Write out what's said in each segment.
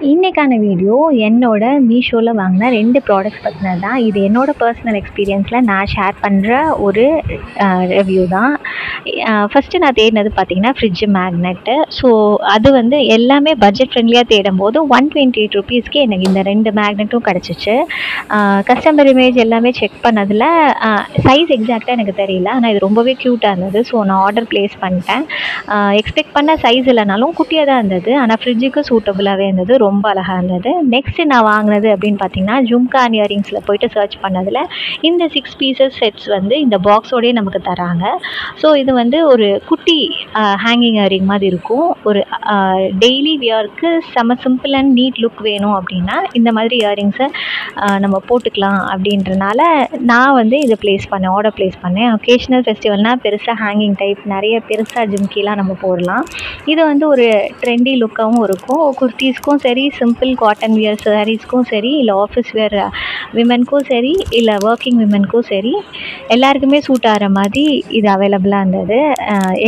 இன்றைக்கான வீடியோ என்னோட மீஷோவில் வாங்கின 2 ப்ராடக்ட்ஸ் பற்றினது தான். இது என்னோட பர்சனல் எக்ஸ்பீரியன்ஸில் நான் ஷேர் பண்ணுற ஒரு ரிவ்யூ தான். ஃபஸ்ட்டு நான் தேடினது பார்த்திங்கன்னா ஃப்ரிட்ஜ் மேக்னெட்டு. ஸோ அது வந்து எல்லாமே பட்ஜெட் ஃப்ரெண்ட்லியாக தேடும்போது 128 ருபீஸ்க்கு எனக்கு இந்த 2 மேக்னெட்டும் கிடச்சிச்சு. கஸ்டமர் இமேஜ் எல்லாமே செக் பண்ணதில் சைஸ் எக்ஸாக்டாக எனக்கு தெரியல, ஆனால் இது ரொம்பவே க்யூட்டாக இருந்தது. ஸோ நான் ஆர்டர் ப்ளேஸ் பண்ணிட்டேன். எக்ஸ்பெக்ட் பண்ண சைஸ் இல்லைனாலும் குட்டியாக தான் இருந்தது, ஆனால் ஃப்ரிட்ஜுக்கு சூட்டபுளாகவே இருந்தது, ரொம்ப அழகாக இருந்தது. நெக்ஸ்ட்டு நான் வாங்கினது அப்படின்னு பார்த்தீங்கன்னா ஜும்கா இயரிங்ஸில் போய்ட்டு சர்ச் பண்ணதில் இந்த 6 பீசஸ் செட்ஸ் வந்து இந்த பாக்ஸோடே நமக்கு தராங்க. ஸோ இது வந்து ஒரு குட்டி ஹேங்கிங் இயரிங் மாதிரி இருக்கும். ஒரு டெய்லி வியருக்கு செம சிம்பிள் அண்ட் நீட் லுக் வேணும் அப்படின்னா இந்த மாதிரி இயரிங்ஸை நம்ம போட்டுக்கலாம். அப்படின்றனால நான் வந்து இதை ஆர்டர் ப்ளேஸ் பண்ணேன். ஒகேஷ்னல் ஃபெஸ்டிவல்னால் பெருசாக ஹேங்கிங் டைப் நிறைய பெருசாக ஜிம்கிலாம் நம்ம போடலாம். இது வந்து ஒரு ட்ரெண்டி லுக்காகவும் இருக்கும். குர்த்திஸ்க்கும் சரி, சிம்பிள் காட்டன் வியர் சாரீஸ்க்கும் சரி, இல்லை ஆஃபீஸ் வியர் விமென்க்கும் சரி, இல்லை ஒர்க்கிங் விமென்க்கும் சரி, எல்லாருக்குமே சூட் ஆகிற மாதிரி இது அவைலபிளாக இருந்தது.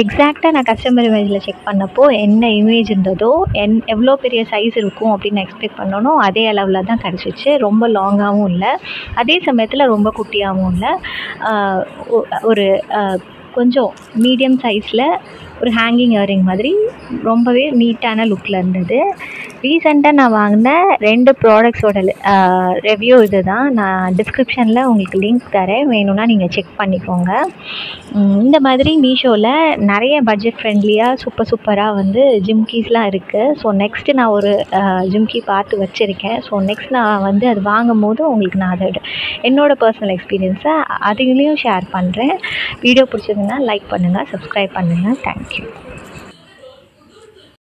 எக்ஸாக்டாக நான் கஸ்டமர் இமேஜில் செக் பண்ணப்போ என்ன இமேஜ் இருந்ததோ, எவ்வளோ பெரிய சைஸ் இருக்கும் அப்படின்னு எக்ஸ்பெக்ட் பண்ணணும் அதே அளவில் தான் கிடச்சிச்சு. ரொம்ப லாங்காகவும் இல்லை, அதே சமயத்தில் ரொம்ப குட்டியாகவும் இல்லை. ஒரு கொஞ்சம் மீடியம் சைஸில் ஒரு ஹேங்கிங் இயரிங் மாதிரி ரொம்பவே நீட்டான லுக்கில் இருந்தது. ரீசெண்டாக நான் வாங்கின 2 ப்ராடக்ட்ஸோட ரிவ்யூ இது தான். நான் டிஸ்கிரிப்ஷனில் உங்களுக்கு லிங்க் தரேன், வேணும்னா நீங்கள் செக் பண்ணிக்கோங்க. இந்த மாதிரி மீஷோவில் நிறைய பட்ஜெட் ஃப்ரெண்ட்லியாக சூப்பராக வந்து ஜிம்கீஸ்லாம் இருக்குது. ஸோ நெக்ஸ்ட்டு நான் ஒரு ஜிம்கி பார்த்து வச்சுருக்கேன். ஸோ நெக்ஸ்ட் நான் வந்து அது வாங்கும் போது உங்களுக்கு நான் அதை என்னோடய பர்சனல் எக்ஸ்பீரியன்ஸை அதுலேயும் ஷேர் பண்ணுறேன். வீடியோ பிடிச்சதுன்னா லைக் பண்ணுங்கள், சப்ஸ்கிரைப் பண்ணுங்கள். தேங்க்யூ.